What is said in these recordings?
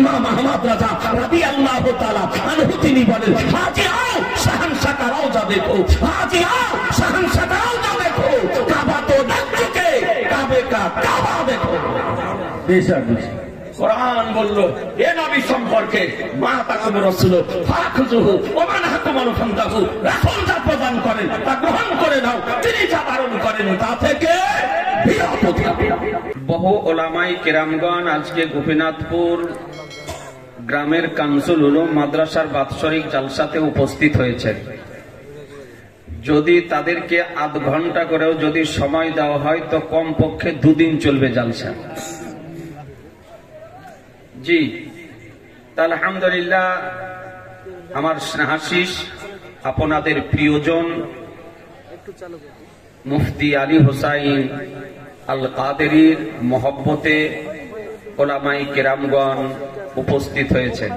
ইমাম আহমদ রাজা রাদিয়াল্লাহু তাআলা আনহু তিনি বলেন, হাজি আও শাহনশাহ का রওজা দেখো, হাজি আও শাহনশাহ का রওজা দেখো, কাবা তো দেখ চুকে, কাবে का কাবা দেখো। বেশক কোরআন বলল এ নবী সম্পর্কে, মা তাকুম রাসূল ফাখুযুহু ওয়া মান হাকুমাল ফান্তাহু, রাসূল যা প্রদান করেন তা গ্রহণ করে নাও, তিনি যা বারণ করেন তা থেকে বিরত থাকো। বহু ওলামাই কেরামগণ আজকে গোপীনাথপুর গ্রামের কানসুল উলুম মাদ্রাসার বাৎসরিক জালসাতে উপস্থিত হয়েছেন। যদি তাদেরকে আধ ঘন্টা করেও যদি সময় দেওয়া হয় তো কমপক্ষে 2 দিন চলবে জালসা। জি, আলহামদুলিল্লাহ, আমার স্নেহাশিস আপনাদের প্রিয়জন মুফতি আলী হোসাইন আল কাদেরীর মহব্বতে ওলামাই কেরামগণ উপস্থিত হয়েছেন।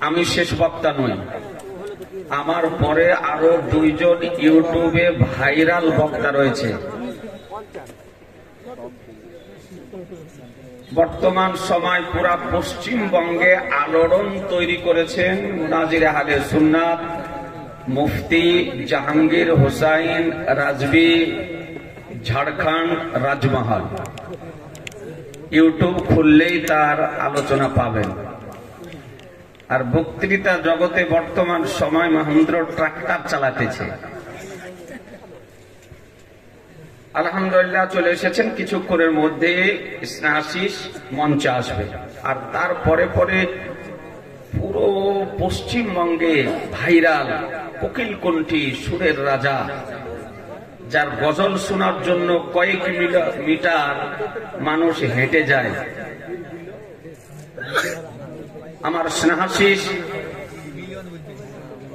আমি শেষ বক্তা নই, আমার পরে আরো 2 জন ইউটিউবে ভাইরাল বক্তা রয়েছে। বর্তমান সময় পুরা পশ্চিমবঙ্গে আলোড়ন তৈরি করেছেন মুনাজির আহলে সুন্নাত মুফতি জাহাঙ্গীর হোসাইন রাজবি, ঝাড়খণ্ড রাজমহল। ইউটিউব খুললেই তার আলোচনা পাবেন। আর বক্তৃতা জগতে বর্তমান সময় মহেন্দ্র ট্রাক্টর চালাতেছে। আলহামদুলিল্লাহ চলে এসেছেন, কিছুক্ষণের মধ্যে স্নেহাশিস মঞ্চে আসবে। আর তারপরে পরে পুরো পশ্চিমবঙ্গে ভাইরাল কোকিল কণ্ঠী সুরের রাজা, যার গজল শোনার জন্য কয়েক মিটার মানুষ হেঁটে যায়, আমার স্নেহাশিস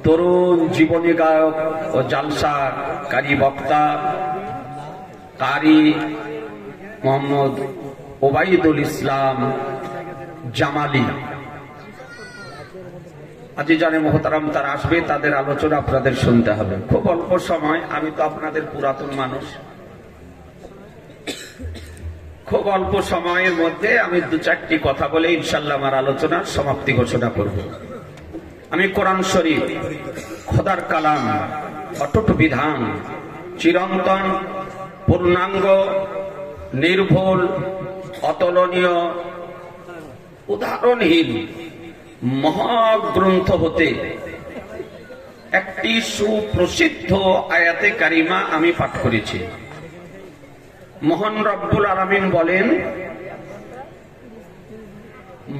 তরুণ জীবনী গায়ক ও জালসাকারী বক্তা কারি মোহাম্মদ ওবাইদুল ইসলাম জামালি আজিজানে মোহতারাম তারা আসবে, তাদের আলোচনা আপনাদের শুনতে হবে। খুব অল্প সময়, আমি তো আপনাদের পুরাতন মানুষ, খুব অল্প সময়ের মধ্যে আমি 2-4টি কথা বলে ইনশাআল্লাহ আমার আলোচনার সমাপ্তি ঘোষণা করব। আমি কোরআন শরীফ খোদার কালাম, অটুট বিধান, চিরন্তন, পূর্ণাঙ্গ, নির্ভুল, অতুলনীয়, উদাহরণহীন মহাগ্রন্থ হতে একটি সুপ্রসিদ্ধ আয়াতে কারিমা আমি পাঠ করেছি। মহান রব্বুল আলামিন বলেন,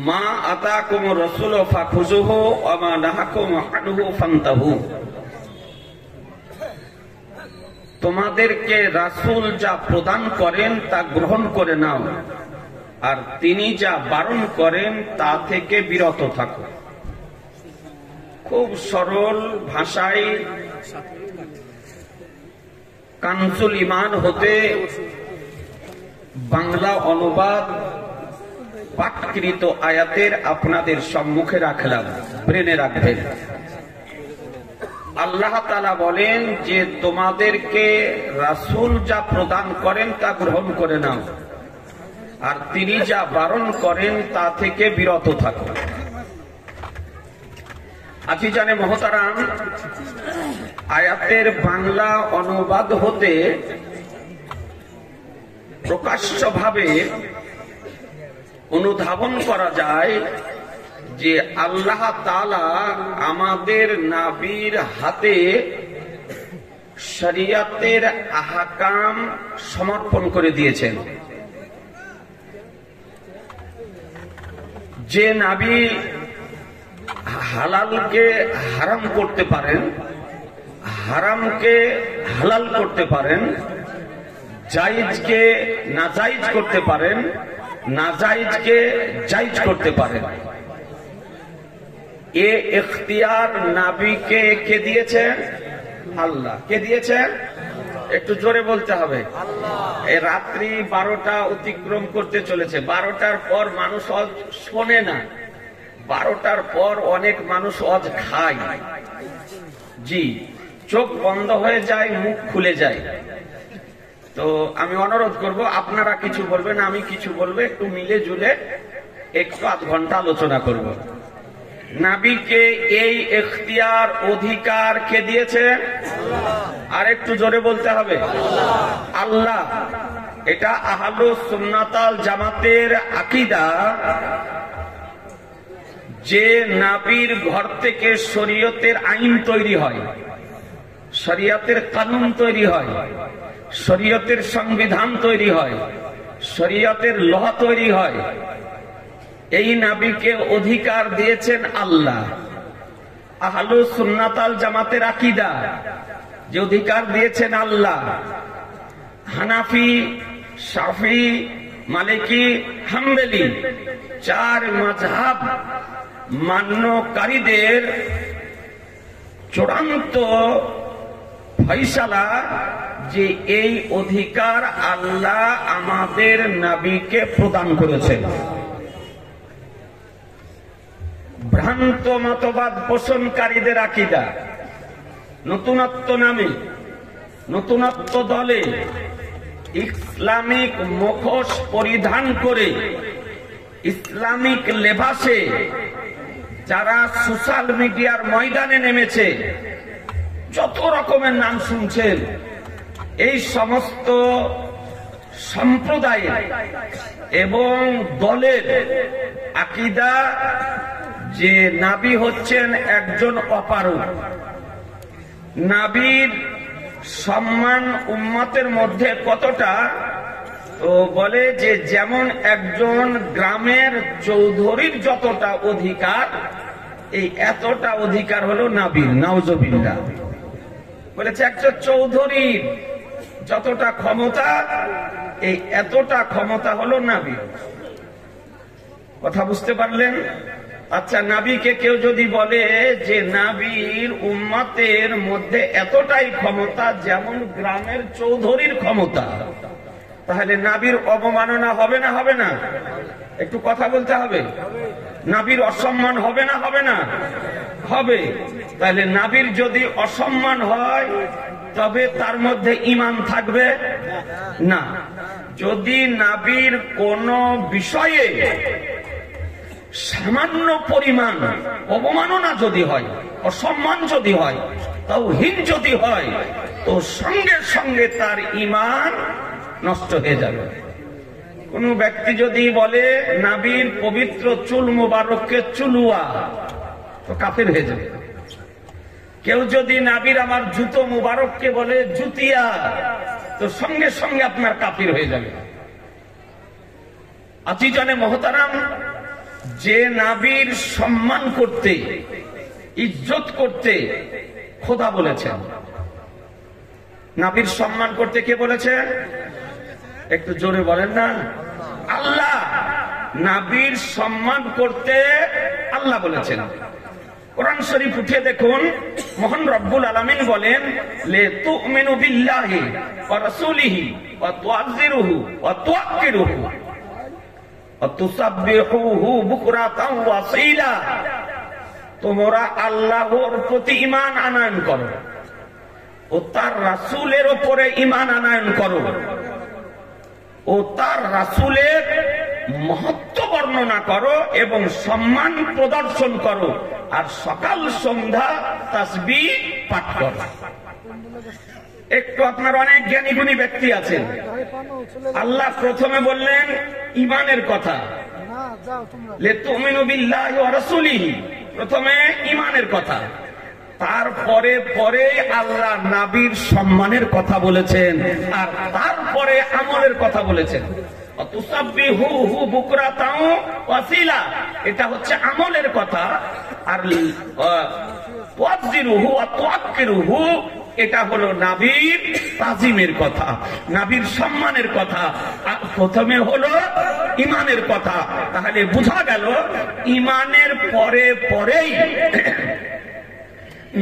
মা আতাকুম রাসূল ফাখুযুহু ওয়া মা নাহাকুম আনহু ফান্তাহু। তোমাদেরকে রাসূল যা প্রদান করেন তা গ্রহণ করে নাও, আর তিনি যা বারণ করেন তা থেকে বিরত থাকো। খুব সরল ভাষায় কানজুল ঈমান হতে বাংলা অনুবাদ পাঠকৃত আয়াতের আপনাদের সম্মুখে রাখলাম, ব্রেনে রাখবেন। আল্লাহ তাআলা বলেন যে তোমাদেরকে রাসূল যা প্রদান করেন তা গ্রহণ করে নাও, আর তিনি যা বারণ করেন তা থেকে বিরত থাকো। আজিজানে মোহতারাম, আয়াতের বাংলা অনুবাদ হতে প্রকাশ্যভাবে অনুধাবন করা যায় যে আল্লাহ তাআলা আমাদের নবীর হাতে শরীয়তের আহকাম সমর্পণ করে দিয়েছেন। যে নবী হালালকে হারাম করতে পারেন, হারামকে হালাল করতে পারেন, জায়েজকে নাজায়েজ করতে পারেন, নাজায়েজকে জায়েজ করতে পারেন, এ ইখতিয়ার নবীকে কে দিয়েছেন? আল্লাহ। কে দিয়েছেন? একটু জোরে বলতে হবে। এই রাত্রি 12টা অতিক্রম করতে চলেছে। 12টার পর মানুষ শোনে না, 12টার পর অনেক মানুষ অজ খায়। জি, চোখ বন্ধ হয়ে যায়, মুখ খুলে যায়। তো আমি অনুরোধ করব, আপনারা কিছু বলবেন, আমি কিছু বলবো, একটু মিলে জুলে একটু আধ ঘন্টা আলোচনা করব। নবীকে এই ইখতিয়ার অধিকার কে দিয়েছে? আর একটু জোরে বলতে হবে, আল্লাহ। এটা আহলুস সুন্নাত ওয়াল জামাতের আকীদা যে নবীর ঘর থেকে শরীয়তের আইন তৈরি হয়, শরীয়তের কানুন তৈরি হয়, শরীয়তের সংবিধান তৈরি হয়, শরীয়তের ল তৈরি হয়। এই নবীকে অধিকার দিয়েছেন আল্লাহ। আহলুস সুন্নাত ওয়াল জামাতের আকীদা যে অধিকার দিয়েছেন আল্লাহ। হানাফি, শাফি, মালিকি, হাম্বলি চার মাযহাব মান্যকারীদের চূড়ান্ত ফয়সালা যে এই অধিকার আল্লাহ আমাদের নবীকে প্রদান করেছেন। ভ্রান্ত মতবাদ পোষণকারীদের আকীদা নতুনত্ব নামে, নতুনত্ব দলে ইসলামিক মুখোশ পরিধান করে ইসলামিক লেবাসে যারা সোশ্যাল মিডিয়ার ময়দানে নেমেছে, যত রকমের নাম শুনছেন, এই সমস্ত সম্প্রদায়ের এবং দলের আকীদা যে নবী হচ্ছেন একজন অপারগ। নবীর সম্মান উম্মতের মধ্যে কতটা, তো বলে যে যেমন একজন গ্রামের চৌধুরীর যতটা অধিকার, এই এতটা অধিকার হলো নবীর। নাউজুবিল্লাহ। বলেছে একজন চৌধুরীর যতটা ক্ষমতা, এই এতটা ক্ষমতা হলো নবীর। কথা বুঝতে পারলেন? আচ্ছা, নবীকে কেউ যদি বলে যে নবীর উম্মতের মধ্যে এতটাই ক্ষমতা যেমন গ্রামের চৌধুরীর ক্ষমতা, তাহলে নবীর অবমাননা হবে না হবে না? একটু কথা বলতে হবে। নবীর অসম্মান হবে না হবে না? হবে। তাহলে নবীর যদি অসম্মান হয় তবে তার মধ্যে ঈমান থাকবে না। যদি নবীর কোন বিষয়ে সামান্য পরিমাণ অবমাননা যদি হয়, অসম্মান যদি হয়, তাওহীন যদি হয়, তো সঙ্গে সঙ্গে তার ঈমান নষ্ট হয়ে যাবে। কোন ব্যক্তি যদি বলে নবীর পবিত্র চুল মুবারককে চুলুয়া, তো কাফের হয়ে যাবে। কেউ যদি নবীর আমার জুতো মুবারককে বলে জুতিয়া, তো সঙ্গে সঙ্গে আপনার কাফির হয়ে যাবে। আজিজানে মুহতারাম, যে নবীর সম্মান করতে, ইজ্জত করতে খোদা বলেছেন। নবীর সম্মান করতে কে বলেছে? একটু জোরে বলেন না। আল্লাহ। নবীর সম্মান করতে আল্লাহ বলেছেন। কোরআন শরীফ উঠে দেখুন, মহান রব্বুল আলামিন বলেন, লে তুমিনু বিল্লাহি ওয়া রাসূলিহি ওয়া তুআযিরুহু ওয়া তুআক্কিরুহু ওয়া তুসাব্বিহুহু বুকরাতান ওয়া আসীলা। তোমরা আল্লাহর প্রতি ঈমান আনয়ন করো ও তার রাসূলের উপরে ঈমান আনয়ন করো ও তার রাসূলের মহত্ব বর্ণনা করো এবং সম্মান প্রদর্শন করো, আর সকাল সন্ধ্যা তাসবিহ পাঠ করো। একটু আপনার অনেক জ্ঞানী গুণী ব্যক্তি আছেন, আল্লাহ প্রথমে বললেন ঈমানের কথা, লিতুমিনু বিল্লাহি ওয়া রাসূলিহি, প্রথমে ঈমানের কথা। তারপরে পরে আল্লাহ নবীর সম্মানের কথা বলেছেন, আর তারপরে আমলের কথা বলেছেন। তুসাব্বিহুহু বুকরাতান ওয়া আসীলা, এটা হচ্ছে আমলের কথা, আর তুআযিরুহু ওয়া তুআক্কিরুহু, এটা হলো নবীর তাজিমের কথা, নবীর সম্মানের কথা। প্রথমে হলো ঈমানের কথা। তাহলে বোঝা গেল ঈমানের পরে পরেই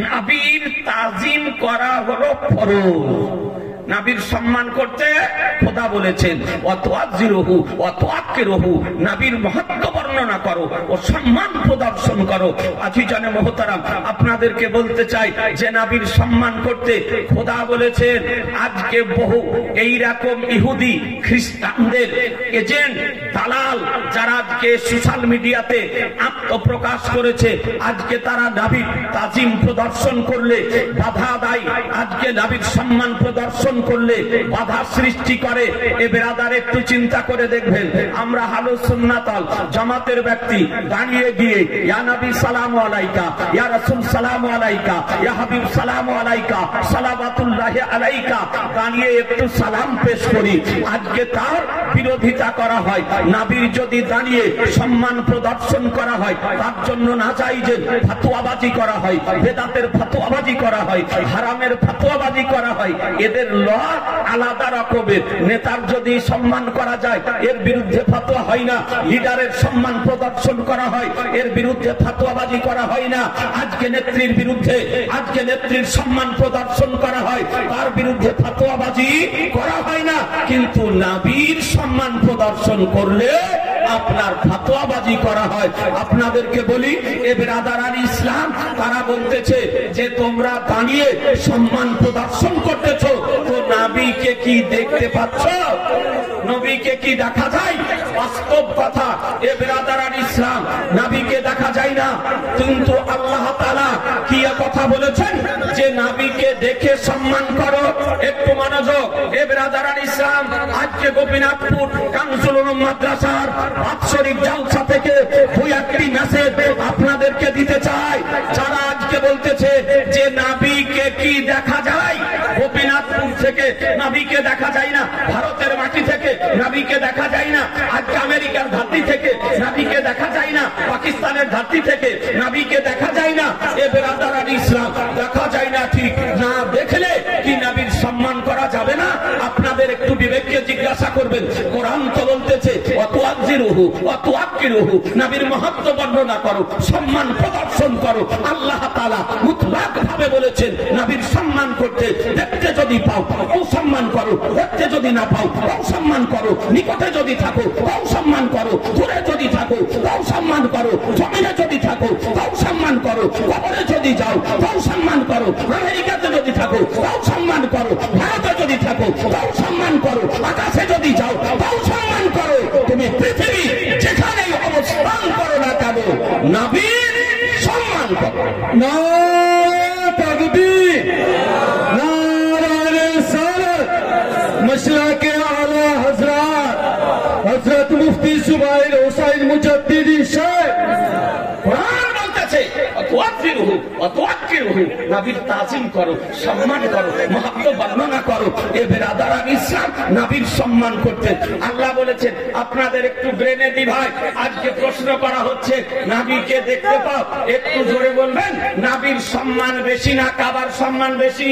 নবীর তাজিম করা হলো ফরজ। নাবির সম্মান করতে খোদা বলেছেন ওয়াতুআযিরুহু ওয়াতুআক্কিরুহু, নাবির মহত্ব বর্ণনা করো ও সম্মান প্রদর্শন করো। আজিজানে মুহতারাম, আপনাদেরকে বলতে চাই যে নাবির সম্মান করতে খোদা বলেছেন। আজকে বহু এইরকম ইহুদি খ্রিস্টানদের এজেন্ট দালাল যারা আজকে সোশ্যাল মিডিয়াতে আত্মপ্রকাশ করেছে, আজকে তারা নাবির তাজিম প্রদর্শন করলে বাধা দেয়, আজকে নাবির সম্মান প্রদর্শন করলে বাধা সৃষ্টি করে। এ বেরাদার একটু চিন্তা করে দেখবেন, আমরা আহলে সুন্নাত ওয়াল জামাতের ব্যক্তি দাঁড়িয়ে গিয়ে ইয়া নবী সালামু আলাইকা, ইয়া রাসূল সালামু আলাইকা, ইয়া হাবিব সালামু আলাইকা, সালাওয়াতুল্লাহি আলাইকা দাঁড়িয়ে একটু সালাম পেশ করি, আজকে তার বিরোধিতা করা হয়। নবীর যদি দাঁড়িয়ে সম্মান প্রদর্শন করা হয়, তার জন্য না চাই যে ফতোয়াবাজি করা হয়, বেদাতের ফতোয়াবাজি করা হয়, হারামের ফতোয়াবাজি করা হয়। এদের ল আলাদা রকমের। নেতার যদি সম্মান করা যায়, এর বিরুদ্ধে ফতোয়া হয় না। লিডারের সম্মান প্রদর্শন করা হয়, এর বিরুদ্ধে ফতোয়াবাজি করা হয় না। আজকে নেত্রীর বিরুদ্ধে, আজকে নেত্রীর সম্মান প্রদর্শন করা হয়, তার বিরুদ্ধে ফতোয়াবাজি করা হয় না। কিন্তু নবীর সম্মান প্রদর্শন করলে আপনার ফতোয়াবাজি করা হয়। আপনাদেরকে বলি, এ বেরাদারান ইসলাম তারা বলতেছে যে তোমরা দাঁড়িয়ে সম্মান প্রদর্শন করতেছ, তো নবীকে কি দেখতে পাচ্ছ? নবীকে কি দেখা যায়? বাস্তব কথা, এ বেরাদারান ইসলাম, নবীকে দেখা যায় না, কিন্তু আল্লাহ তাআলা কি কথা বলেছেন যে নবীকে দেখে সম্মান করো। একটু মনোযোগ, এ বেরাদারান ইসলাম, আজকে গোপীনাথপুর কানজুল উলুম মাদ্রাসার বাৎসরিক জলসা থেকে দুই একটি মেসেজ আপনাদেরকে দিতে চাই। যারা আজকে বলতেছে যে নবীকে কি দেখা যায়, গোপীনাথপুর থেকে নবীকে দেখা যায় না, ভারতের মাটি থেকে নবীকে দেখা যায় না, আজকে আমেরিকার ধরতি থেকে নবীকে দেখা যায় না, পাকিস্তানের ধরতি থেকে নবীকে দেখা যায় না। এ বেরাদারান ইসলাম, দেখা যায় না ঠিক, না দেখলে কি নবীর সম্মান করা যাবে না? আপনাদের একটু বিবেককে জিজ্ঞাসা করবেন। কোরআন তো বলতেছে ওয়াতুআযিরুহু ওয়াতুআক্কিরুহু, নবীর মহত্ব বর্ণনা করো, সম্মান প্রদর্শন করো। আল্লাহ তাআলা মুতলাক ভাবে বলেছেন নবীর সম্মান করতে। দেখতে যদি পাও তাও সম্মান করো, দেখতে যদি না পাও তাও সম্মান করো, নিকটে যদি থাকো তাও সম্মান করো, দূরে যদি থাকো তাও সম্মান করো, জমিনে যদি থাকো তাও সম্মান করো, কবরে যদি যাও তাও সম্মান করো, আমেরিকাতে যদি থাকো তাও সম্মান করো, ভারতে যদি থাকো তাও সম্মান করো, আকাশে যদি যাও তাও সম্মান করো। তুমি পৃথিবী যেখানেই অবস্থান করো না কেন, নবীর সম্মান করো। নারে তাকবীর, নারে রিসালাত, মাশরাকে আলা হযরত হযরত মুফতি সুবাইর হোসাইন মুজাদ্দিদি সাহেব। কোরআন বলতেছে ওয়াতুআযিরুহু ওয়াতুআক্কিরুহু, নবীর তাজিম করো, সম্মান করো, মহত্ব বর্ণনা করো। এ বেরাদারান ইসলাম, নবীর সম্মান করতে আল্লাহ বলেছেন। আপনাদের একটু ব্রেনে দি ভাই, আজকে প্রশ্ন করা হচ্ছে নবীকে দেখতে পাও, একটু জোরে বলবেন, নবীর সম্মান বেশি না কাবার সম্মান বেশি?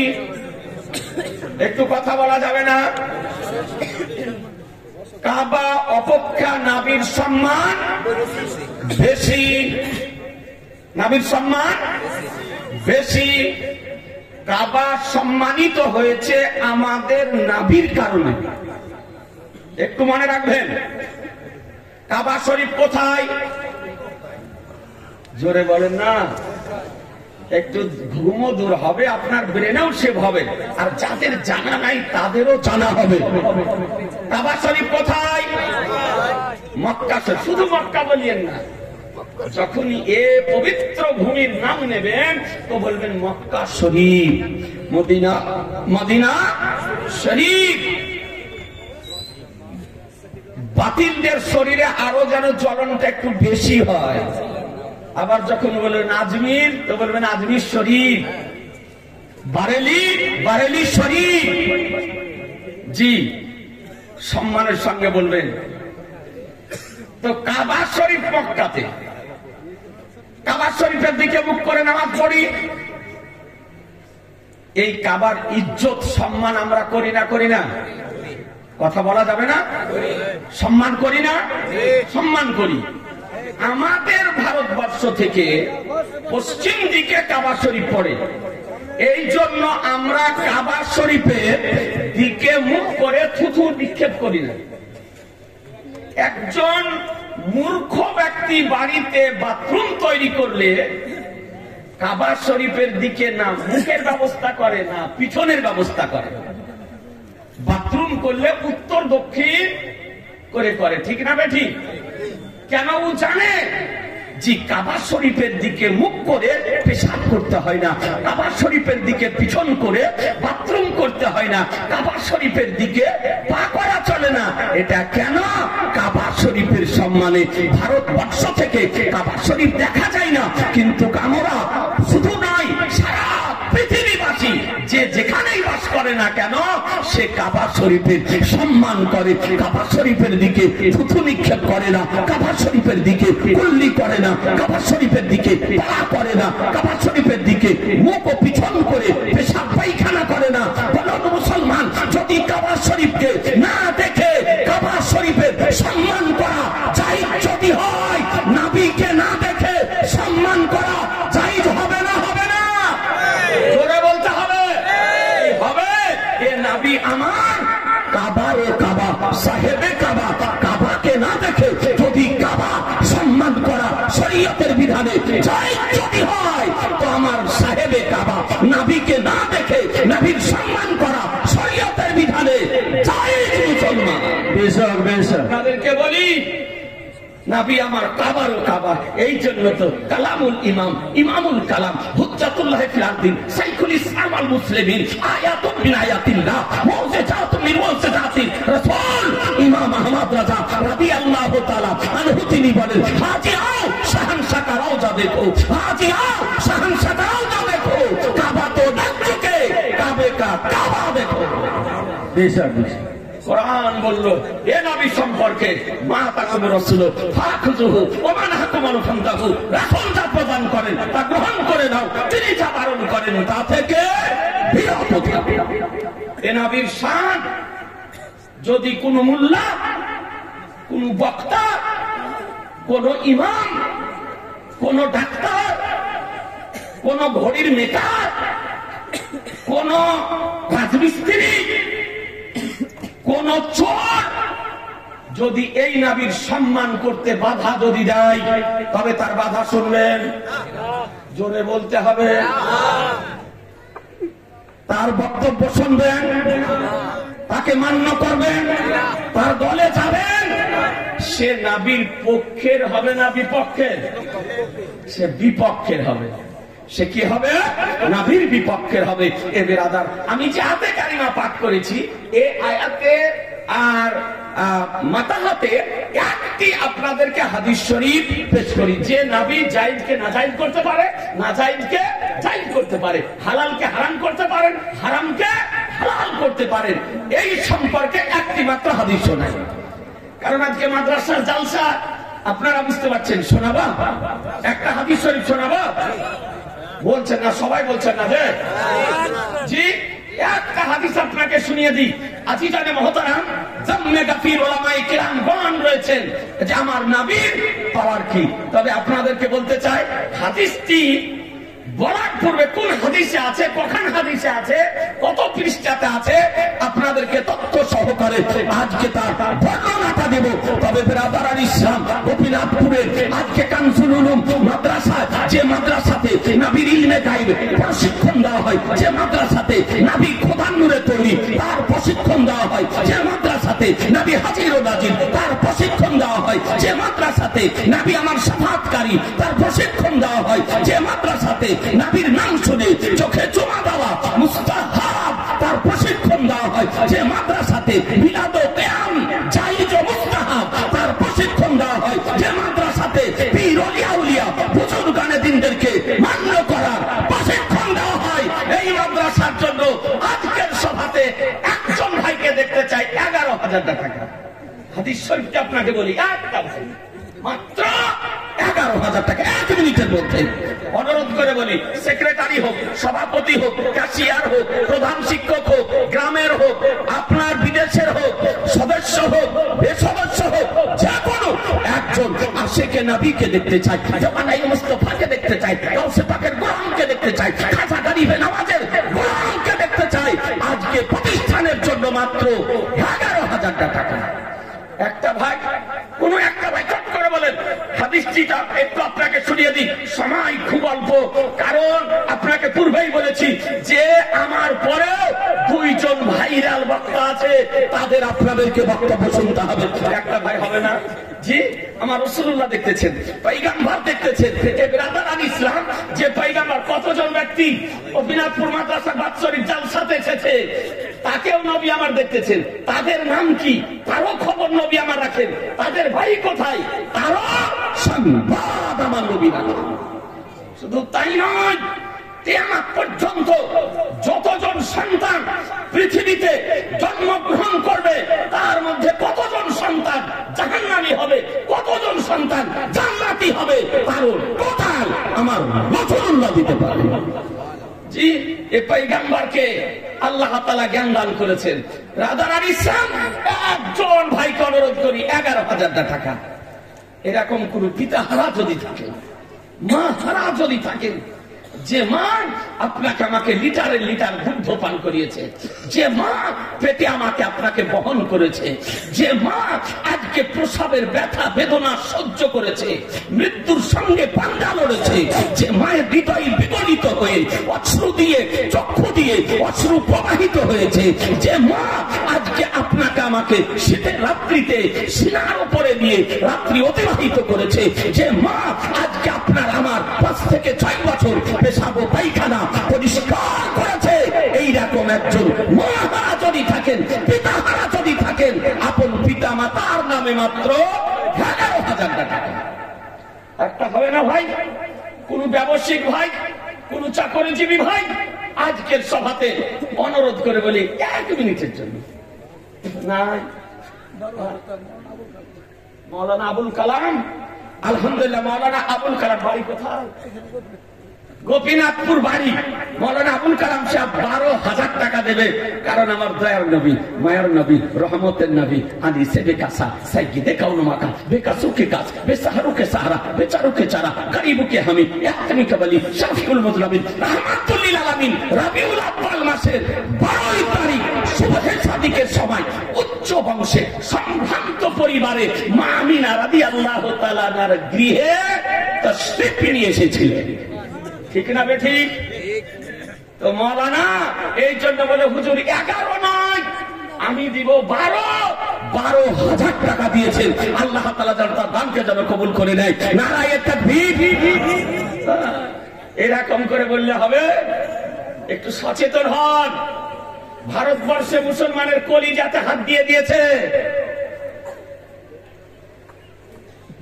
একটু কথা বলা যাবে না? কাবা অপেক্ষা নবীর সম্মান বেশি, নবীর সম্মান বেশি। কাবা সম্মানিত হয়েছে আমাদের নবীর কারণে। একটু মনে রাখবেন, কাবা শরীফ কোথায়? জোরে বলেন না, একটু ঘুমও দূর হবে, আপনার ব্রেনেও সেভ হবে, আর যাদের জানা নাই তাদেরও জানা হবে। কাবা শরীফ কোথায়? মক্কা শরীফ। শুধু মক্কা বলিয়েন না, যখনই এ পবিত্র ভূমির নাম নেবেন তো বলবেন মক্কা শরীফ, মদিনা, মদিনা শরীফ। বাতিলদের শরীরে আরো যেন জ্বলনটা একটু বেশি হয়। আবার যখন বলবেন আজমির তো বলবেন আজমির শরীফ, বারেলি, বারেলি শরীফ। জি, সম্মানের সঙ্গে বলবেন। তো কাবা শরীফ মক্কাতে, কাবা শরীফের দিকে মুখ করে নামাজ পড়ি। এই কাবার ইজ্জত সম্মান আমরা করি না, করি না? কথা বলা যাবে না? সম্মান করি না? সম্মান করি। আমাদের ভারতবর্ষ থেকে পশ্চিম দিকে কাবা শরীফ পড়ে, এই জন্য আমরা কাবা শরীফের দিকে মুখ করে থুথু নিক্ষেপ করি না। একজন মূর্খ ব্যক্তি বাড়িতে বাথরুম তৈরি করলে কাবা শরীফের দিকে না মুখের ব্যবস্থা করে, না পিছনের ব্যবস্থা করে। বাথরুম করলে উত্তর দক্ষিণ করে করে, ঠিক না বেঠি? কেন? ও জানে যে কাবা শরীফের দিকে মুখ করে পেশাব করতে হয় না, কাবা শরীফের দিকে পিছন করে বাথরুম করতে হয় না, কাবা শরীফের দিকে পা করা চলে না। এটা কেন? কাবা শরীফের সম্মানে ভারতবর্ষ থেকে কাবা শরীফ দেখা যায় না, কিন্তু আমরা শুধু নয় সারা পৃথিবীবাসী যে যেখানেই বাস করে না কেন সে কাবা শরীফের সম্মান করে, কাবা শরীফের দিকে থুথু নিক্ষেপ করে না, কাবা শরীফের দিকে কুল্লি করে না, কাবা শরীফের দিকে পা করে না, কাবা শরীফের দিকে মুখ ও পিছন করে পেশাব পায়খানা করে না। বলুন মুসলমান, যদি কাবা শরীফকে না দেখে কাবা শরীফের সম্মান করা জায়েজ যদি হয়, নবীকে না দেখে সম্মান করা জায়েজ হবে না? হবে না? জোরে বলতে হবে। হবে। এ নবী আমার কাবা রে কাবা, সাহেবে কাবা, কাবাকে না দেখে যদি কাবা সম্মান করা শরীয়তের বিধানে জায়েজ যদি হয়, তো আমার সাহেবে কাবা নবীকে না দেখে নবীর সম্মান করা শরীয়তের বিধানে জায়েজ। মুসলমান বেশক বেশক তাদেরকে বলি নবী আমার কাবার ও কাবা। এই জন্য তো কালামুল ইমাম, ইমামুল কালাম, হুজ্জাতুল্লাহ ফিল আরদিন, শাইখুল ইসলাম আল মুসলিমিন, আয়াতুম মিন আয়াতিল্লাহ, মুজিজাতুম মিন মুজিজাতির রাসূল ইমাম আহমদ রাজা রাদিয়াল্লাহু তাআলা আনহু তিনি বলেন, হাজি আও শাহনশাহ কা রওজা দেখো, হাজি আও শাহনশাহ কা রওজা দেখো, কাবা তো দেখ চুকে, কাবে কা কাবা দেখো। বেশক বেশক কোরআন বলল এ নবী সম্পর্কে, মা তাকুম রাসূল ফাখুযুহু ওয়া মান হাকুমান ফান্তাহু, রাসূল যা প্রদান করেন তা গ্রহণ করে নাও, তিনি যা বারণ করেন তা থেকে বিরত থাকো। এ নবীর শান যদি কোন মুল্লা, কোন বক্তা, কোন ইমাম, কোন ডাক্তার, কোন ঘড়ির মেকার, কোন রাজমিস্ত্রি, কোন চোর যদি এই নবীর সম্মান করতে বাধা যদি দেয়, তবে তার বাধা শুনবেন? জোরে বলতে হবে। তার বক্তব্য শুনবেন? তাকে মান্য করবেন? তার দলে যাবেন? সে নবীর পক্ষের হবে না বিপক্ষের? সে বিপক্ষের হবে। সে কি হবে? নবীর বিপক্ষের হবে। এ বেরাদার, আমি যে আয়াতে কারিমা পাঠ করেছি, এই আয়াতে আর মাতাহাতে একটি আপনাদেরকে হাদিস শরীফ পেশ করি, যে নবী জায়েজকে নাজায়েজ করতে পারে, নাজায়েজকে জায়েজ করতে পারে, হালালকে হারাম করতে পারেন, হারামকে হালাল করতে পারেন। এই সম্পর্কে একটি মাত্র হাদিস শোনাই। কারণ আজকে মাদ্রাসার জালসা আপনারা বুঝতে পারছেন, শোনাবা একটা হাদিস শরীফ শোনাবা? বলছেন না, সবাই বলছেন না যে জি। একটা হাদিস আপনাকে শুনিয়ে দিই। আজিজানে মুহতারাম, জাম্মে গাফির উলামায়ে কিরামগণ রয়েছেন যে আমার নবীর পাওয়ার কি। তবে আপনাদেরকে বলতে চাই, হাদিসটি বলার পূর্বে কোন হাদিসে আছে, কখন হাদিসে আছে, কত পৃষ্ঠাতে আছে, আপনাদেরকে তথ্য সহকারে আজকে তার বর্ণনাটা দেব। তবে ব্রাদার আল ইসলাম গোপীনাথপুরের আজকে কানসুল উলুম মাদ্রাসা, যে মাদ্রাসাতে নবীর ইলমে গায়ব প্রশিক্ষণ দেওয়া হয়, যে মাদ্রাসাতে নবী খোদার নূরে তৈরি তার প্রশিক্ষণ দেওয়া হয়, যে মাদ্রাসাতে নবী হাজির ও নাজির তার প্রশিক্ষণ দেওয়া হয়, যে মাদ্রাসাতে নবী আমার শাফাআতকারী তার প্রশিক্ষণ দেওয়া হয়, যে মাদ্রাসাতে নবীর নাম শুনে চোখে চুমা দেওয়া মুস্তাহাব তার প্রশিক্ষণ দেওয়া হয়, যে মাদ্রাসাতে মিলাদ ও কিয়াম জায়েজ ও মুস্তাহাব তার প্রশিক্ষণ দেওয়া হয়, যে মাদ্রাসাতে পীর ওলি আউলিয়া বুজুর্গানে দিনদেরকে মান্য করার প্রশিক্ষণ দেওয়া হয়। এই মাদ্রাসার জন্য আজকের সভাতে একজন ভাইকে দেখতে চাই 11,000 টাকা। হাদিস শরীফটা আপনাকে বলি, একটা ভাই মাত্র 11,000 টাকা, 1 মিনিটের মধ্যে। 15 অনুরোধ করে বলি, সেক্রেটারি হোক, সভাপতি হোক, ক্যাশিয়ার হোক, প্রধান শিক্ষক হোক, গ্রামের হোক, আপনার বিদেশের হোক, সদস্য হোক, বেসদস্য হোক, যে কোনো একজন আশিকে নবীকে দেখতে চাই, জামানায়ে মুস্তাফাকে দেখতে চাই, গাউসে পাকের গোলামকে দেখতে চাই, খাজা গরিবে নওয়াজের গোলামকে দেখতে চাই, আজকে প্রতিষ্ঠানের জন্য মাত্র 11,000 টাকা। একটা ভাই, কোন একটা ভাই চট করে বলেন, হাদিসটা একটু আপনাকে শুনিয়ে দিই, সময় খুব অল্প, কারণ আপনাকে পূর্বেই বলেছি যে আমার পরেও 2 জন ভাইরাল বক্তা আছে, তাদের আপনাদেরকে বক্তব্য শুনতে হবে। একটা ভাই হবে না? জি, আমার রাসূলুল্লাহ দেখতেছেন, পয়গম্বর দেখতেছেন, এ ব্রাদারান ইসলাম যে পয়গম্বর কতজন ব্যক্তি অবিনাথপুর মাদ্রাসা বাৎসরিক জালসাতে এসেছে, তাকেও নবী আমার দেখতেছেন, তাদের নাম কি তারও খবর নবী আমার রাখেন, তাদের ভাই কোথায় তারও সংবাদ আমার নবী রাখেন। শুধু তাই নয়, কিয়ামত পর্যন্ত যতজন সন্তান পৃথিবীতে জন্মগ্রহণ করবে, তার মধ্যে কতজন সন্তান জাহান্নামী হবে, কতজন সন্তান জান্নাতি হবে, তারও টোটাল আমার রাসূলুল্লাহ দিতে পারে। জি, এই পয়গম্বরকে আল্লাহ তাআলা জ্ঞান দান করেছেন। রাদারান ইসলাম একজন ভাইকে অনুরোধ করি, 11,000 টাকা। এরকম কোন পিতা হারা যদি থাকেন, মা হারা যদি থাকেন, যে মা আপনাকে আমাকে লিটারের লিটার দুধ পান করিয়েছে, যে মা পেটে আমাকে আপনাকে বহন করেছে, যে মা আজকে প্রসবের ব্যথা বেদনা সহ্য করেছে, মৃত্যুর সঙ্গে পাঞ্জা লড়েছে, যে মায়ের হৃদয় বিগলিত হয়ে অশ্রু দিয়ে চক্ষু দিয়ে অশ্রু প্রবাহিত হয়েছে, যে মা আজকে আপনাকে আমাকে শীতের রাত্রিতে সিনার উপরে দিয়ে রাত্রি অতিবাহিত করেছে, যে মা আজকে আপনার আমার 5 থেকে 6 বছর পেশাব পায়খানা পরিষ্কার করেছে, এইরকম একজন মা হারা যদি থাকেন, পিতা হারা যদি থাকেন, আপন পিতা মাতার নামে মাত্র 11,000 টাকা। একটা হবে না ভাই? কোন ব্যবসায়িক ভাই, কোন চাকরিজীবী ভাই আজকের সভাতে অনুরোধ করে বলি 1 মিনিটের জন্য না, মৌলানা আবুল কালাম, আলহামদুলিল্লাহ মৌলানা আবুল কালাম বাড়ি কোথায়? গোপীনাথপুর বাড়ি। মৌলানা আবুল কালাম সাহেব 12,000 টাকা দেবে, কারণ আমার দয়ার নবী, মায়ের নবী, রহমতের নবী, আনি সে বেকাসা সাইয়িদে কাউন মাকা, বেকাসু কে কাজ, বেসাহারু কে সাহারা, বেচারু কে চারা, গরিবু কে হামি, ইয়াতমি কে বলি, শাফিউল মুজলামিন, রাহমাতুল লিল আলামিন, রবিউল আউয়াল মাসের 12 তারিখ সুবহে সাদিকের সময় উচ্চ বংশে সম্ভ্রান্ত পরিবারে মা আমিনা রাদিয়াল্লাহু তাআলা আনহার গৃহে তাশরীফ নিয়ে এসেছিলেন। ঠিক না বেঠিক? তো মৌলানা এই জন্য বলে হুজুর 11 নয়, আমি দিব 12,000 টাকা দিয়েছেন। আল্লাহ তাআলা যেন তার দানকে যেন কবুল করে নেয়। নারায়ে তাকবীর। এরকম করে বললে হবে? একটু সচেতন হন। ভারতবর্ষে মুসলমানের কলিজাতে হাত দিয়ে দিয়েছে।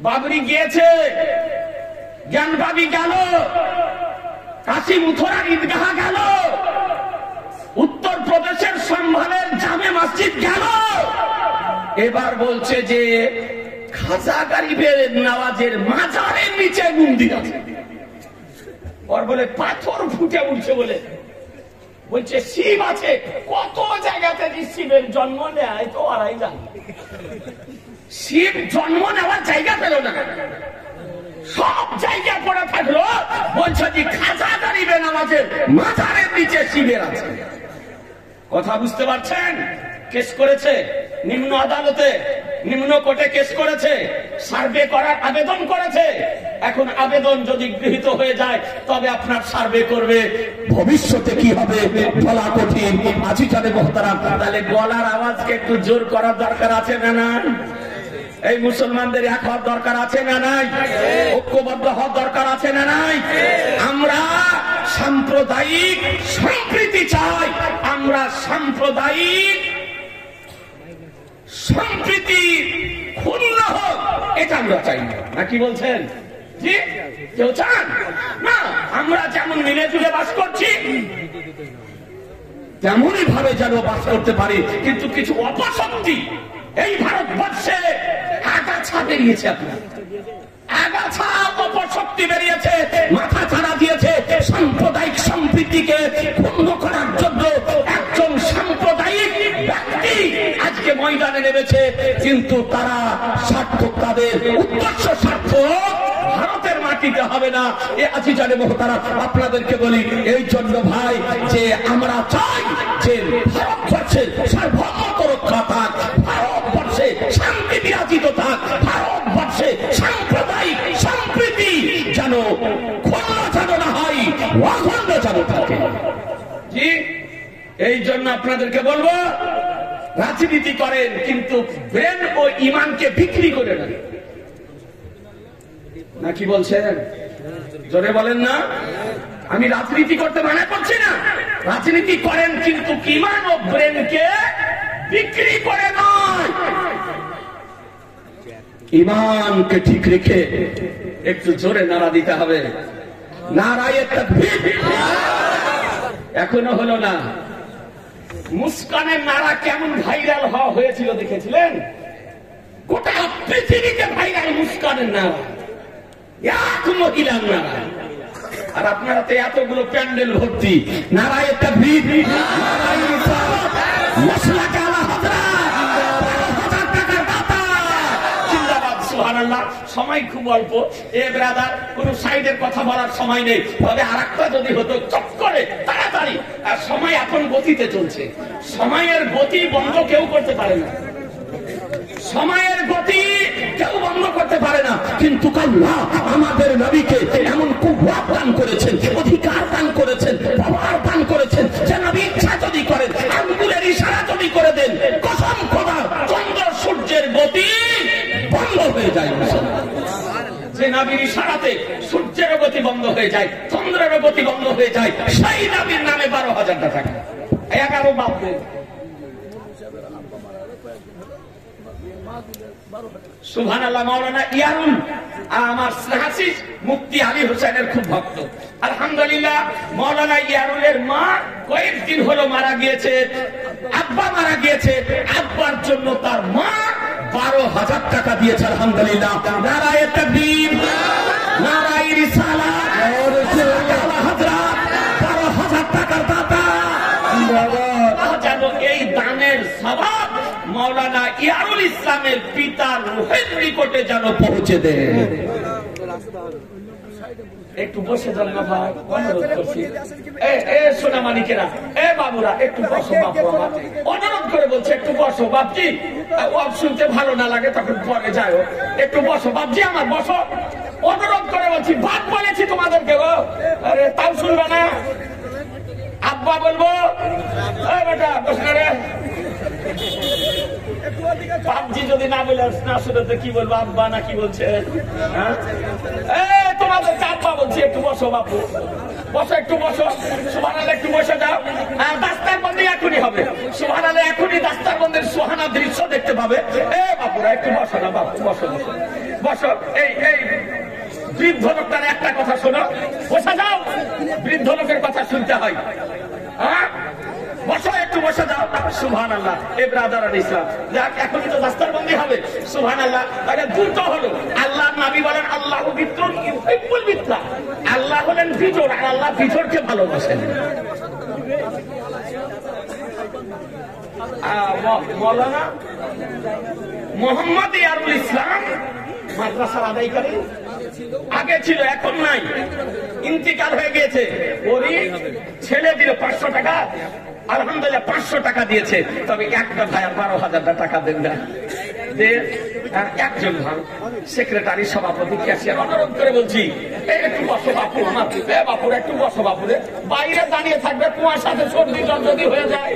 বাবরি গিয়েছে, জ্ঞানবাবী গেল, কাশী মথুরা ঈদগাহ গেল, উত্তর প্রদেশের সম্ভালের জামে মসজিদ গেল। এবার বলছে যে খাজা গরিবে নওয়াজের মাজারের নিচে মন্দির আছে। ওর বলে পাথর ফুটে উঠছে, বলে বলছে শিব আছে। কত জায়গাতে শিবের জন্ম নেয় তো ওরাই জানে। শিব জন্ম নেওয়ার জায়গা পেল না, সব জায়গায় পড়ে থাকলো। বলছে যে খাজা গরিবে নওয়াজের মাজারের নিচে শিবের আছে। কথা বুঝতে পারছেন? কেস করেছে নিম্ন আদালতে, নিম্ন কোর্টে কেস করেছে, সার্ভে করার আবেদন করেছে। এখন আবেদন যদি গৃহীত হয়ে যায় তবে আপনার সার্ভে করবে। ভবিষ্যতে কি হবে বলা কঠিন। আজি জানে মোহতারাম, তাহলে গলার আওয়াজকে একটু জোর করার দরকার আছে না না? এই মুসলমানদের এক হওয়ার দরকার আছে না নাই? ঐক্যবদ্ধ হওয়ার দরকার আছে না নাই? আমরা সাম্প্রদায়িক সম্প্রীতি চাই, আমরা সাম্প্রদায়িক সম্প্রীতি ক্ষুণ্ণ হোক এটা আমরা চাই না। নাকি বলছেন? জি, কেউ চান না? আমরা যেমন মিলে জুলে বাস করছি তেমনই ভাবে যেন বাস করতে পারি। কিন্তু কিছু অপশক্তি এই ভারতবর্ষে আগাছা বেরিয়েছে, আপনার আগাছা অপশক্তি বেরিয়েছে, মাথা ছাড়া দিয়েছে। ক্ষুণ্ণ করার জন্য একজন সাম্প্রদায়িক ব্যক্তি আজকে ময়দানে নেমেছে, কিন্তু তারা স্বার্থ, তাদের উদ্দেশ্য স্বার্থ ভারতের মাটিতে হবে না। এ আজি জানে মহতারা, আপনাদেরকে বলি এই জন্য ভাই যে আমরা চাই যে ভারতবর্ষের সার্বভৌমত্ব রক্ষা থাক, ভারতবর্ষে শান্তি বিরাজিত থাক, ভারতবর্ষে সাম্প্রদায়িক সম্প্রীতি যেন খোলা যেন না হয়, অখণ্ড যেন থাকে। জি, এই জন্য আপনাদেরকে বলবো রাজনীতি করেন কিন্তু ব্রেন ও ইমানকে বিক্রি করে না। না কি বলছেন? জোরে বলেন না। আমি রাজনীতি করতে মানা করছি না, রাজনীতি করেন কিন্তু ইমান ও ব্রেনকে বিক্রি করে নয়। ইমানকে ঠিক রেখে একটু জোরে নারা দিতে হবে। নারায়ে তাকবীর এখনো হলো না। মুস্কানের নারা কেমন ভাইরাল হয়েছিল দেখেছিলেন? গোটা পৃথিবীতে ভাইরাল মুস্কানের নারা, এক মহিলার নারা। আর আপনারা তো এতগুলো প্যান্ডেল ভর্তি। নারায়ে তাকবীর, নারায়ে রিসালাত, মাসলাক আলা হযরত, 10,000 টাকার দাতা, জিন্দাবাদ, সুবহানাল্লাহ। সময় খুব অল্প এ ব্রাদার, কোন সাইডের কথা বলার সময় নেই। তবে আরেকটা যদি হতো চট করে তাড়াতাড়ি, আর সময় এখন গতিতে চলছে। সময়ের গতি বন্ধ কেউ করতে পারে না, সময়ের গতি কেউ বন্ধ করতে পারে না। কিন্তু আল্লাহ আমাদের নবীকে এমন কুওয়াত দান করেছেন, অধিকার দান করেছেন, পাওয়ার দান করেছেন যে নবী ইচ্ছা যদি করেন, আঙ্গুলের ইশারা যদি করে দেন, কসম খোদার চন্দ্র সূর্যের গতি বন্ধ হয়ে যায়। যে নবীর ইশারাতে সূর্যের গতি বন্ধ হয়ে যায়, চন্দ্রের গতি বন্ধ হয়ে যায়, সেই নবীর নামে 12,000 টাকা, 11 বাপ দেন। সুবহানাল্লাহ। মাওলানা ইয়ারুল আমার স্নেহাশিস মুফতি আলী হোসেনের খুব ভক্ত। আলহামদুলিল্লাহ, মাওলানা ইয়ারুলের মা কয়েকদিন হলো মারা গিয়েছে, আব্বা মারা গিয়েছে। আব্বার জন্য তার মা 12,000 টাকা দিয়েছে। আলহামদুলিল্লাহ। নারায়ে তাকবীর, নারায়ে রিসালাত, আলা হযরত, 12,000 টাকার দাতা। যেন এই দানের সওয়াব মাওলানা ইয়ারুল ইসলামের পিতার রূহের নিকটে যেন পৌঁছে দেয়। একটু বসে যান না ভাই, অনুরোধ করছি। সোনা মানিকেরা, বাবুরা একটু বসো। বাবু আমার অনুরোধ করে বলছে একটু বসো বাপজি। ওয়াজ শুনতে ভালো না লাগে তখন পরে যাও, একটু বসো বাপজি আমার, বসো। অনুরোধ করে বলছি, ভাত বলেছি তোমাদেরকে, আরে তাও শুনবে না। আব্বা বলবো, বেটা বস না রে। বাপজি যদি না বলে না শুনে তো কি বলবো, আব্বা না কি বলছে? তোমাদেরকে আব্বা বলছি, একটু বসো বাপু, বসো, একটু বসো। সুবহানাল্লাহ, একটু বসে যাও। দাস্তার বন্দি এখনই হবে। সুবহানাল্লাহ, এখনই দাস্তার বন্দির সুহানা দৃশ্য দেখতে পাবে। বাপুরা একটু বসো না বাপু, বসো বসো বসো। এই বৃদ্ধ লোকটার একটা কথা শোনো, বসে যাও। বৃদ্ধ লোকের কথা শুনতে হয়। বসো, একটু বসে যাও। সুবহানাল্লাহ। এ ব্রাদার ইসলাম, যাক এখনই তো দাস্তারবন্দি হবে। সুবহানাল্লাহ। তাহলে দুটো হলো, আল্লাহর নবী বলেন আল্লাহু বিতরুন ইউহিব্বুল বিতরা। আল্লাহ হলেন বিজোড়, আর আল্লাহ বিজোড়কে ভালোবাসেন। মৌলানা মোহাম্মদ ইয়ারুল ইসলাম মাদ্রাসার আদায়কারী, আগে ছিল এখন নাই, ইন্তিকাল হয়ে গিয়েছে। ওরই ছেলে দিল 500 টাকা। আলহামদুলিল্লাহ 500 টাকা দিয়েছে। তবে একটা ভাই 12,000 টাকা দেন না। একজন ভাই সেক্রেটারি, সভাপতি, ক্যাশিয়ার, অনুরোধ করে বলছি একটু বসো বাপু আমার, বাপুর একটু বসো বাপুরে। বাইরে দাঁড়িয়ে থাকবে, কুয়াশাতে সর্দি জ্বর যদি হয়ে যায়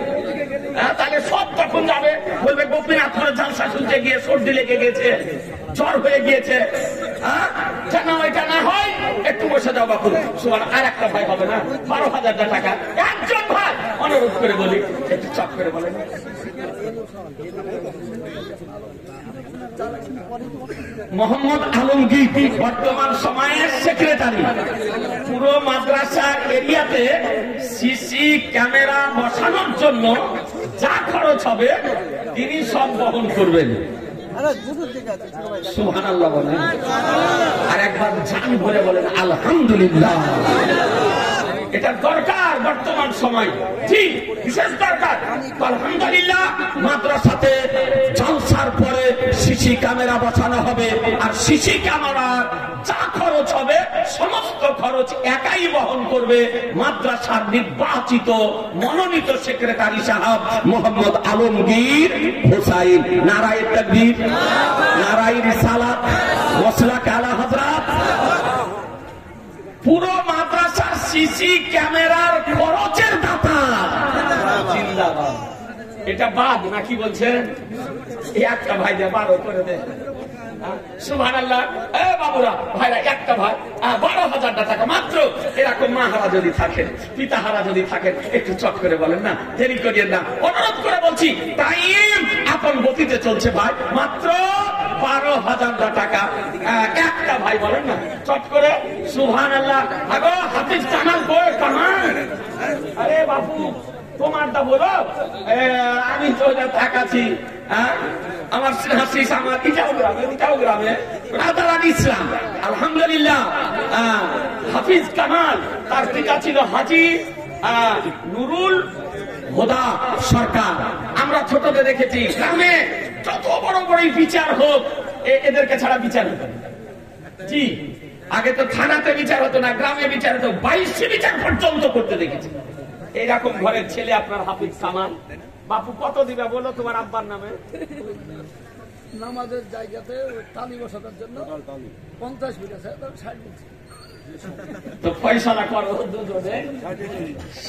তাহলে সব তখন যাবে, বলবে গোপীনাথপুরে জালসা শুনতে গিয়ে সর্দি লেগে গেছে, জ্বর হয়ে গিয়েছে। যেন এটা না হয়, একটু বসে যাও বাপু। সুবহান। আর একটা ভাই হবে না, 12,000 টাকা। একজন ভাই, অনুরোধ করে বলি একটু চট করে বলেন। মোহাম্মদ আলমগীর বর্তমান সময়ের সেক্রেটারি। পুরো মাদ্রাসা এরিয়াতে সিসি ক্যামেরা বসানোর জন্য যা খরচ হবে তিনি সব বহন করবেন। সুবহানাল্লাহ বলেন, আর একবার জান ভরে বলেন আলহামদুলিল্লাহ। এটা দরকার বর্তমান সময়, জি বিশেষ দরকার। আলহামদুলিল্লাহ মাদ্রাসাতে জলসার পরে সিসি ক্যামেরা বসানো হবে, আর সিসি ক্যামেরার যা খরচ হবে সমস্ত খরচ একাই বহন করবে মাদ্রাসার নির্বাচিত মনোনীত সেক্রেটারি সাহেব মোহাম্মদ আলমগীর হোসাইন। নারায়ে তাকবীর, নারায়ে রিসালাত, ওয়াসলা কালা হযরত। পুরো মাদ্রাসার সিসি ক্যামেরার খরচের দাতা জিন্দাবাদ। এটা বাদ নাকি বলছেন? একটা ভাই দে 12 করে দে। সুবহানাল্লাহ। এ বাবুরা ভাইরা, একটা ভাই 12,000 টাকা মাত্র। এরকম মা হারা যদি থাকেন, পিতা হারা যদি থাকেন, একটু চট করে বলেন না, দেরি করিয়েন না, অনুরোধ করে বলছি। টাইম আপন গতিতে চলছে ভাই, মাত্র 12,000 টাকা। একটা ভাই বলেন না চট করে সুবহানাল্লাহ। আগো হাফিজ কামাল কই কামাল? আরে বাপু তোমারটা বলো, আমি তো থাকাছি। আমার হাসিস আমার ইটাও গ্রামে রাজারানী ইসলাম আলহামদুলিল্লাহ। হাফিজ কামাল, তার পিতা ছিল হাজি নুরুল হুদা সরকার। আমরা ছোটতে দেখেছি গ্রামে যত বড় বড়ই বিচার হোক এদেরকে ছাড়া বিচার হতো না। জি, আগে তো থানাতে বিচার হতো না, গ্রামে বিচার হতো, 22 বিচার পর্যন্ত করতে দেখেছি। এইরকম ঘরের ছেলে আপনার হাফিজ কামাল। বাপু কত দিবে বলো তোমার আব্বার নামে? নামাজের জায়গাতে তালি বসানোর জন্য 50 ফিট আছে, 60 ফিট। তো ফয়সালা করো দুজনে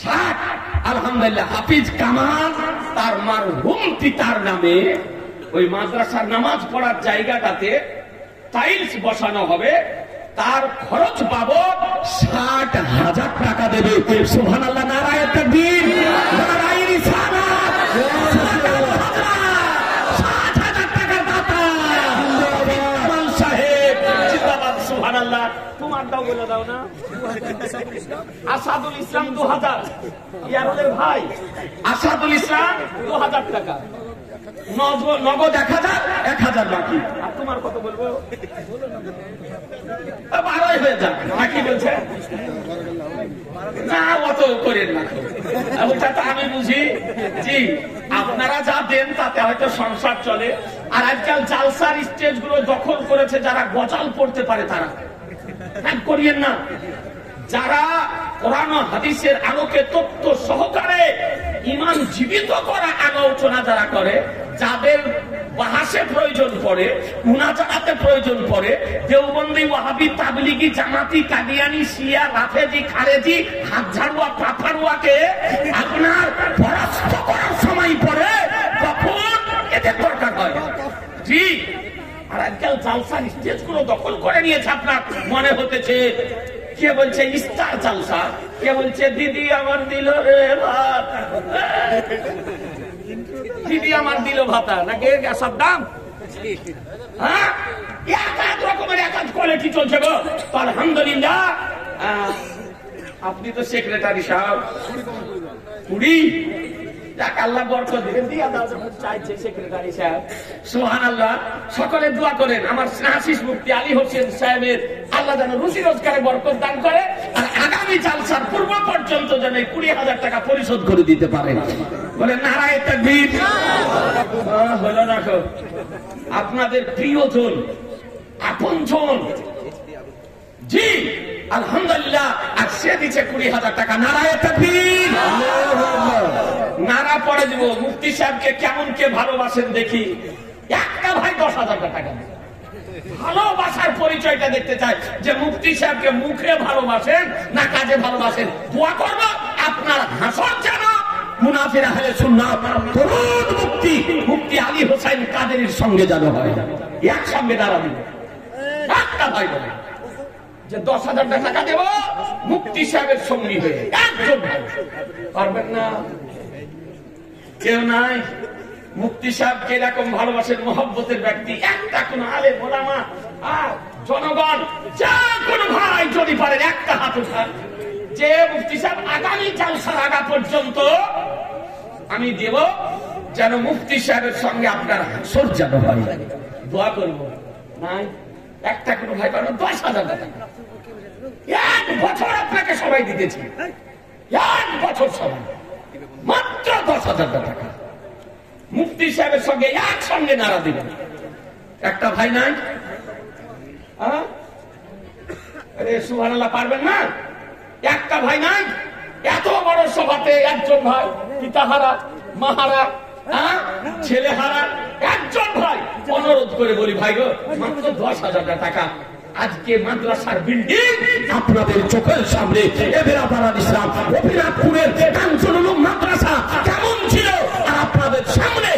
60। আলহামদুলিল্লাহ হাফিজ কামাল তার মারহুম পিতার নামে ওই মাদ্রাসার নামাজ পড়ার জায়গাটাতে টাইলস বসানো হবে, তার খরচ বাবদ 60,000 টাকা দেবে। সুবহানাল্লাহ, নারায়ে তাকবীর, নারায়ে রিসালাত, 60,000 টাকার দাতা কামাল সাহেব জিন্দাবাদ। সুবহানাল্লাহ। তোমার দাও বলে দাও না। আসাদুল ইসলাম 2000, ইয়ারুলের ভাই আসাদুল ইসলাম 2000 টাকা নগদ। 1000 বাকি। আর তোমার কত বলবো? 12 হয়ে যাক নাকি বলছে? না অত করেন না, ওটা তো আমি বুঝি। জি, আপনারা যা দেন তাতে হয়তো সংসার চলে। আর আজকাল জালসার স্টেজ গুলো দখল করেছে যারা গজাল পড়তে পারে, তারা করিয়েন না। যারা কোরআন ও হাদিসের আলোকে তথ্য সহকারে ঈমান জীবিত করা আলোচনা যারা করে, যাদের বাহাসে প্রয়োজন পড়ে, মুনাজাতে প্রয়োজন পড়ে, দেওবন্দি, ওয়াহাবি, তাবলিগি, জামাতি, কাদিয়ানি, শিয়া, রাফেজি, খারেজি, হাত ঝাড়ুয়া, পাফারুয়াকে আপনার পরাস্ত করার সময় পড়ে তখন এদের দরকার হয়। জি, আর আজকাল জালসার স্টেজ গুলো দখল করে নিয়েছে। আপনার মনে হতেছে কে বলছে স্টার জালসা, কে বলছে দিদি আমার দিল রে ভাত, দিদি আমার দিল ভাতা, নাকি সব দাম? হ্যাঁ, এক রকমের এক কোয়ালিটি চলছে গো। তো আলহামদুলিল্লাহ আপনি তো সেক্রেটারি সাহেব 20, যাক আল্লাহ বরকত দিবেন, দিয়া দাও যখন চাইছে সেক্রেটারি সাহেব। সুবহানাল্লাহ। সকলে দোয়া করেন আমার হাসিস মুফতি আলী হোসেন সাহেবের আল্লাহ যেন রুজি রোজগারে বরকত দান করে, আর আগামী জালসার পূর্ব পর্যন্ত যেন 20,000 টাকা পরিশোধ করে দিতে পারেন। বলে নারায়ে তাকবীর। হলো না তো আপনাদের প্রিয়জন, আপনজন। জি আলহামদুলিল্লাহ। আর সে দিচ্ছে 20,000 টাকা। নারায়ে তাকবীর। নারা পড়ে দিব। মুফতি সাহেবকে কেমন কে ভালোবাসেন দেখি। একটা ভাই 10,000 টাকা দেবে। ভালোবাসার পরিচয়টা দেখতে চাই যে মুফতি সাহেবকে মুখে ভালোবাসেন না কাজে ভালোবাসেন। দোয়া করব আপনার হাসর যেন মুনাফির আহলে সুন্নাত তরুণ মুফতি আলী হোসেন কাদেরীর সঙ্গে যেন হয়, একসঙ্গে দাঁড়াবেন। একটা ভাই বলে যে 10,000 টাকা দেব মুফতি সাহেবের সঙ্গী হয়ে, একজন ভাই পারবেন না? কেউ নাই? মুফতি সাহেবকে এরকম ভালোবাসেন, মহব্বতের ব্যক্তি। একটা কোন আলেম ওলামা আর জনগণ যা কোন ভাই যদি পারেন একটা হাত উঠান যে মুফতি সাহেব আগামী জালসার আগা পর্যন্ত আমি দেব, যেন মুফতি সাহেবের সঙ্গে আপনার হাসর যেন হয়। দোয়া করব। নাই একটা কোন ভাই পারেন 10,000 টাকা 1 বছর আপনাকে সবাই দিতেছি। এক বছর সময়, মাত্র 10,000 টাকা। মুফতি সাহেবের সঙ্গে একসঙ্গে নাড়া দিবেন। একটা ভাই নাই, সুবহানাল্লাহ পারবেন না? একটা ভাই নাই? এত বড় সভাতে একজন ভাই, পিতাহারা, মাহারা, ছেলেহারা একজন ভাই। অনুরোধ করে বলি ভাই গো, মাত্র 10,000 টাকা। আজকে মাদ্রাসার বিল্ডিং আপনাদের চোখের সামনে। এবেরাপাড়ার ইসলাম রবিনাথপুরের কাঞ্চনলুম মাদ্রাসা কেমন ছিল আর আপনাদের সামনে